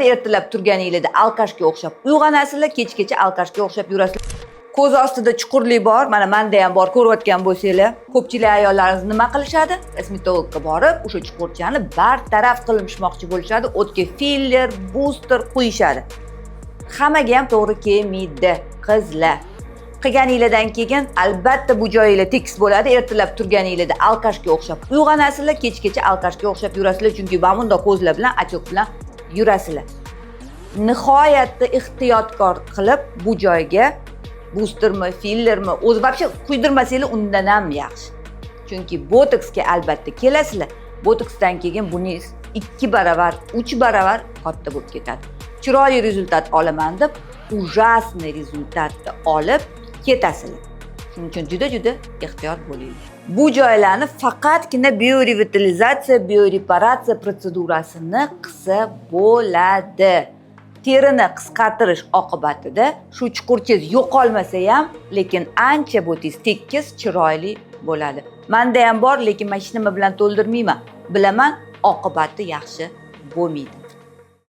Ertalab turganingizda alkashga o'xshab uyg'onasizlar, kechgacha alkashga o'xshab yurasizlar. Ko'z ostida chuqurlik bor, mana menda ham bor, ko'rayotgan bo'lsanglar. Ko'pchilik ayollarimiz nima qilishadi? Kosmetologga borib, o'sha chuqurchani bartaraf qilmoqchi bo'lishadi, o'tga filler, booster qo'yishadi. Hammaga ham to'g'ri kelmaydi, qizlar. Qilganingizdan keyin albatta bu joyingizlar tekis bo'ladi. Ertalab turganingizda alkashga o'xshab uyg'onasizlar, kechgacha alkashga o'xshab yurasizlar, chunki bunda ko'zlar bilan, achok bilan yurasizlar. Nihoyatda ehtiyotkor qilib bu joyga boostermi, fillermi, o'zi вообще quydirmasanglar undan ham yaxshi. Chunki botoksga albatta kelasizlar. Botoksdan keyin buningiz 2 baravar, 3 baravar katta bo'lib ketadi. Chiroyli rezultat olaman deb, ужасный rezultatni olib ketasizlar. Shuning uchun juda ehtiyot bo'linglar. Bu joylarni faqatgina biorevitalizatsiya, bioreparatsiya protsedurasini qilsa bo'ladi. Terini qisqartirish oqibatida shu chuqurchangiz yo'qolmasa ham, lekin ancha bo'tingiz tekis, chiroyli bo'ladi. Menda ham bor, lekin men hech nima bilan to'ldirmayman. Bilaman, oqibati yaxshi bo'lmaydi.